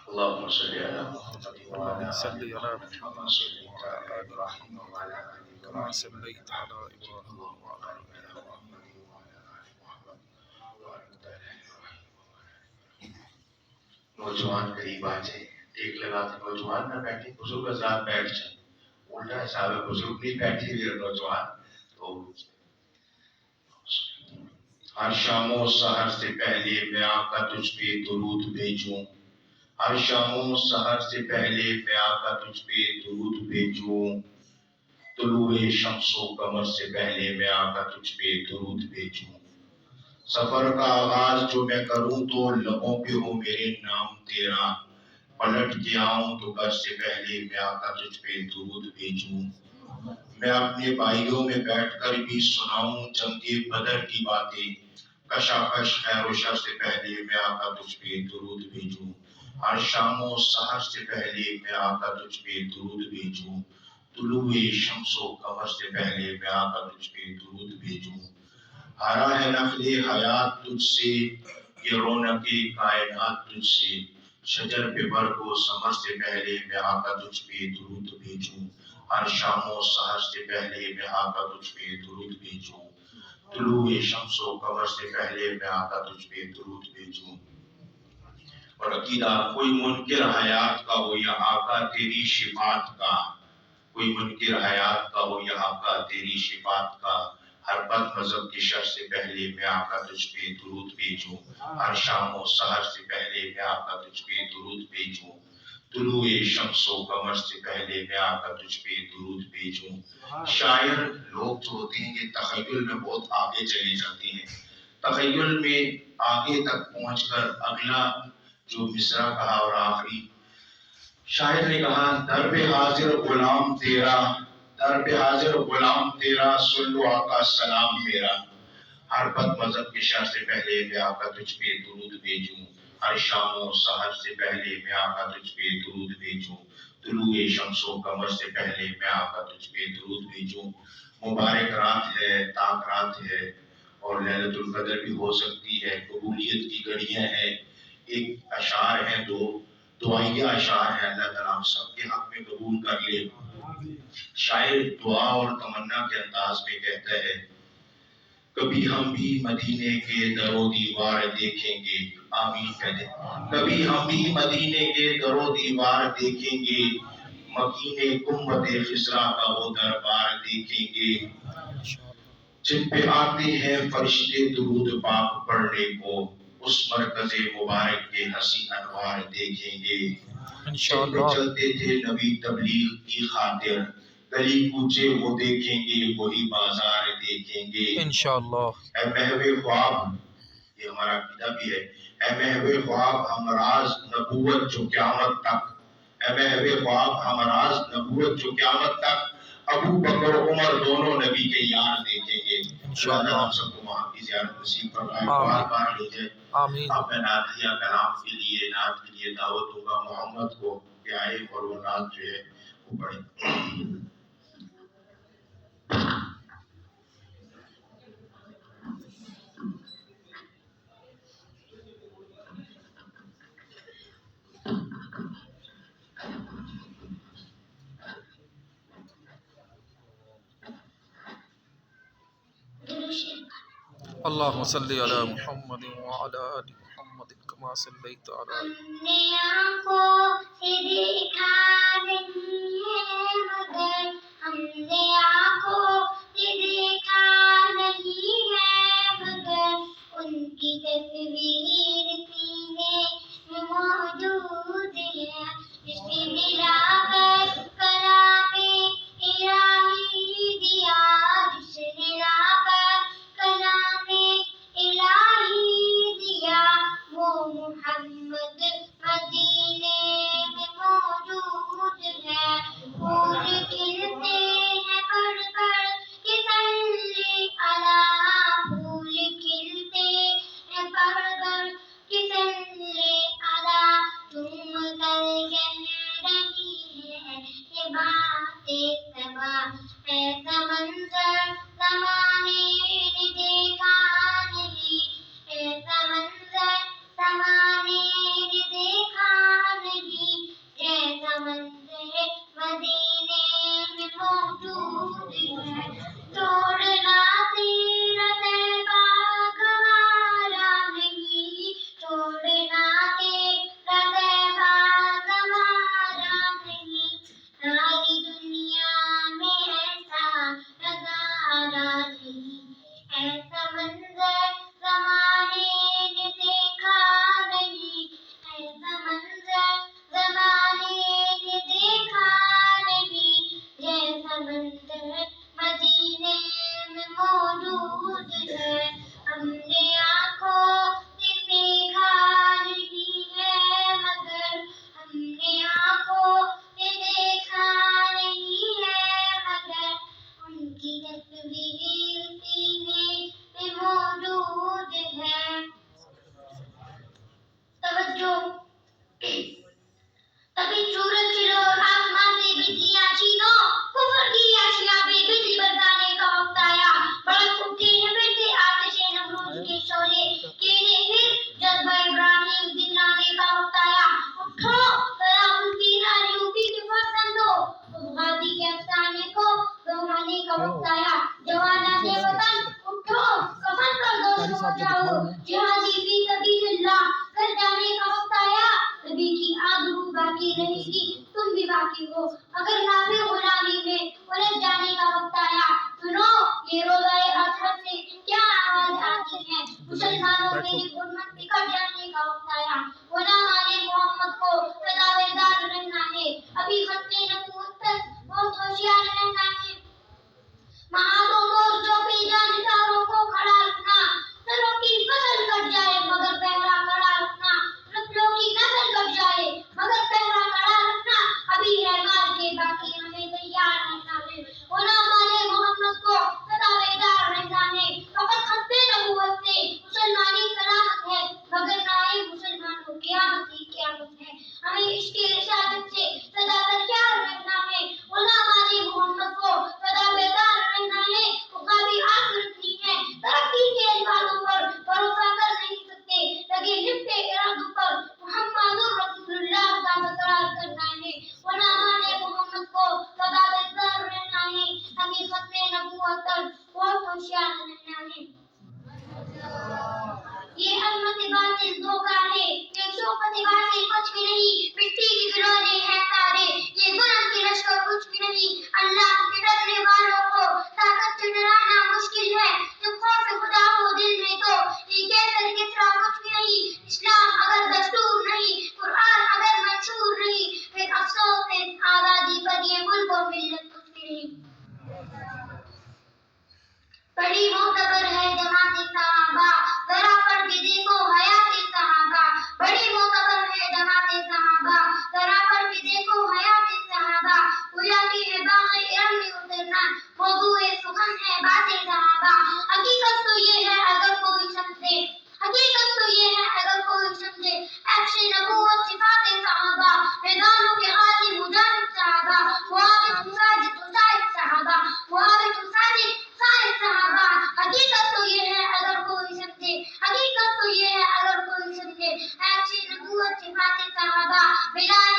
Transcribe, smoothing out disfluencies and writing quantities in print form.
اللهم صل على محمد وعلى اللهم صل آل على محمد كما محمد صليت وعلى على آل إبراهيم محمد وعلى آل كما إبراهيم صليت إنك على حميد مجيد. إبراهيم اللهم وعلى بارك آل على محمد وعلى آل محمد وبارك على إبراهيم. نوجوان قریب آ جائیں، ایک لگاتے نوجوان نہ بیٹھے، بزرگ حضرات بیٹھ جائیں، الٹا حساب ہے، بزرگ نہیں بیٹھے ہوئے نوجوان تو ہر شام و سحر سے پہلے میں آقا تجھ پہ درود بھیجوں، ہر شام و سحر سے پہلے میں آقا تجھ پہ درود بھیجوں، طلوع شمس و قمر سے پہلے میں آقا تجھ پہ درود بھیجوں، سفر کا آغاز جو میں کروں تو لبوں پہ ہو میرے نام تیرا، پلٹ کے آؤں تو گھر سے پہلے میں آقا تجھ پہ درود بھیجوں، میں اپنے بھائیوں میں بیٹھ کر بھی سناؤں جنگ بدر کی باتیں، کشاکش خیر و شر سے پہلے میں آقا تجھ پہ درود بھیجوں، ہر شام و سحر سے پہلے میں آقا تجھ پہ درود بھیجوں، طلوع شمس و قمر سے پہلے میں آقا تجھ پہ درود بھیجوں، ہرا ہے نخل حیات تجھ سے، یہ رونق کائنات تجھ سے، شجر پہ برگ و ثمر سے پہلے میں آقا تجھ پہ درود بھیجوں، ہر شام و سحر سے پہلے میں آقا تجھ پہ درود بھیجوں، طلوع شمس و قمر سے پہلے میں آقا تجھ پہ درود بھیجوں۔ اور عقیدہ کوئی منکر حیات کا ہو یا آقا تیری شفاعت کا، کوئی منکر حیات کا ہو یا آقا تیری شفاعت کا، ہر بد مذہب کی شر سے پہلے میں آقا تجھ پہ درود بھیجوں، ہر شام و سحر سے پہلے میں آقا تجھ پہ درود بھیجوں، طلوع شمس و قمر سے پہلے میں آقا تجھ پہ درود بھیجوں۔ شاعر لوگ جو ہوتے ہیں یہ تخیل میں بہت آگے چلے جاتے ہیں، تخیل میں آگے تک پہنچ کر اگلا جو مصرع کہا اور آخری شاعر نے کہا، در پہ حاضر غلام تیرا، در پہ حاضر غلام تیرا، سلو آقا سلام میرا، ہر بد مذہب کے شر سے پہلے میں آقا تجھ پہ درود بھیجوں، ہر شام و سحر سے پہلے میں آقا تجھ پہ درود بھیجوں، طلوع شمس و قمر سے پہلے میں آقا تجھ پہ درود بھیجوں۔ مبارک رات ہے، تاک رات ہے اور لیلۃ القدر بھی ہو سکتی ہے، قبولیت کی گھڑیاں ہیں، ایک اشعار ہیں، دو دعائیہ اشعار ہیں، اللہ تعالیٰ ہم سب کے حق میں قبول کر لے۔ شاعر دعا اور تمنا کے انداز میں کہتا ہے، کبھی ہم بھی مدینے کے در و دیوار دیکھیں گے، آمین کہتے ہیں، کبھی ہم بھی مدینے کے در و دیوار دیکھیں گے، مکین گنبد خضرا کا وہ دربار دیکھیں گے، جن پہ آتے ہیں فرشتے درود پاک پڑھنے کو، اس مرکز مبارک کے حسین انوار دیکھیں گے، جن پہ چلتے تھے نبی تبلیغ کی خاطر، گلی کوچے وہ دیکھیں گے، وہی بازار دیکھیں گے، انشاءاللہ۔ اے محو خواب، یہ ہمارا عقیدہ بھی ہے، اے محو خواب ہمراز نبوت جو قیامت تک، اے محو خواب ہمراز نبوت جو قیامت تک، ابو بکر عمر دونوں نبی کے یار دیکھیں گے، اللہ تعالیٰ ہم سب کو وہاں کی زیارت نصیب فرمائے، بار بار لے جائے۔ اب میں نعتیہ کلام کے لیے، نعت کے لیے دعوت دوں گا محمد کو کہ آئے اور وہ نعت جو ہے وہ پڑھیں۔ اللهم صل على محمد وعلى آل محمد كما صليت على ہم نے آنکھوں سے دیکھا نہیں ہے مگر، ہم نے آنکھوں سے دیکھا نہیں ہے مگر، ان کی تصویر سینے میں موجود ہے، جس نے ملا کر کلام الہی دیا، جس نے ملا کر کلام الہی دیا، وہ محمد مدینے میں موجود ہے، پھول کھلتے ہیں پڑھ پڑھ کے صلی علی، پھول کھلتے ہیں پڑھ پڑھ کے صلی علی، تم کل کہہ رہی ہے یہ باتیں صبا، ایسا منظر زمانے نے دیکھا نہیں، ایسا منظر زمانے نے دیکھا نہیں، باقی ہو، مگر کافر غلامی میں الجھ جانے کا وقت آیا۔ سنو یہ روزہ اضحیٰ سے کیا آواز آتی ہے، مسلمانوں میری حرمت بکھر جانے کا وقت آیا۔ غلامان محمد کو سدا بیدار رہنا ہے، ابھی ختم نبوت تک بہت ہوشیار رہنا ہے۔ محاذوں مورچوں پہ جانساروں کو کھڑا رکھنا، سروں کی فصل کٹ جائے مگر پہرا کھڑا رکھنا، نسلوں کی نسل کٹ جائے مگر پہرا کھڑا رکھنا، ابھی ہے مار کے باقی ہمیں تیار رہنا ہے۔ غلامان محمد کو سدا بیدار رہنا ہے، فقط ختم نبوت سے مسلمانی سلامت ہے، مگر نائے مسلمانوں قیامت ہی قیامت ہے۔ ہمیں عشق رسالت سے سدا سرشار رہنا ہے، غلامان محمد کو سدا بیدار رہنا ہے، مقابل آخرت نہیں ہے، ترقی کے الفاظوں پر بھروسہ کر نہیں سکتے، لگے لپٹے ارادوں پر محمد رسول اللہ کا تکرار کرنا ہے۔ غلامان محمد کو سدا بیدار رہنا ہے، ہمیں ختم نبوت تک بہت ہوشیار رہنا ہے۔ یہ عظمت باطل دھوکہ ہے، یہ شوکت باطل کچھ بھی نہیں، مٹی کے گھرانے ہیں سارے، یہ ظلم کے لشکر کچھ بھی نہیں۔ اللہ سے ڈرنے والوں کو طاقت سے ڈرانا مشکل ہے، جب خوف خدا ہو دل میں تو یہ کیسر کسرا کچھ بھی نہیں۔ اسلام اگر دستور نہیں، قرآن اگر منشور نہیں، پھر افسوس ہے آزادی پر یہ ملک و ملت کچھ بھی نہیں۔ بڑی معتبر ہے جماعت صحابہ، ذرا پڑھ کے دیکھو حیات صحابہ، بڑی معتبر ہے جماعت صحابہ، ذرا پڑھ کے دیکھو حیات صحابہ، گویا کہ ہے باغ ارم میں اترنا، موضوع سخن ہے باتیں صحابہ۔ حقیقت تو یہ ہے اگر کوئی سمجھے، حقیقت تو یہ ہے اگر کوئی سمجھے، عکس نبوت صفات صحابہ، میدانوں کے غازی مجاہد صحابہ، معاوض ساجد سائد صحابہ، معاوض ساجد سائد صحابہ۔ حقیقت تو یہ ہے اگر کوئی سمجھے، حقیقت تو یہ ہے اگر کوئی سمجھے، عکس نبوت صفات صحابہ، میدان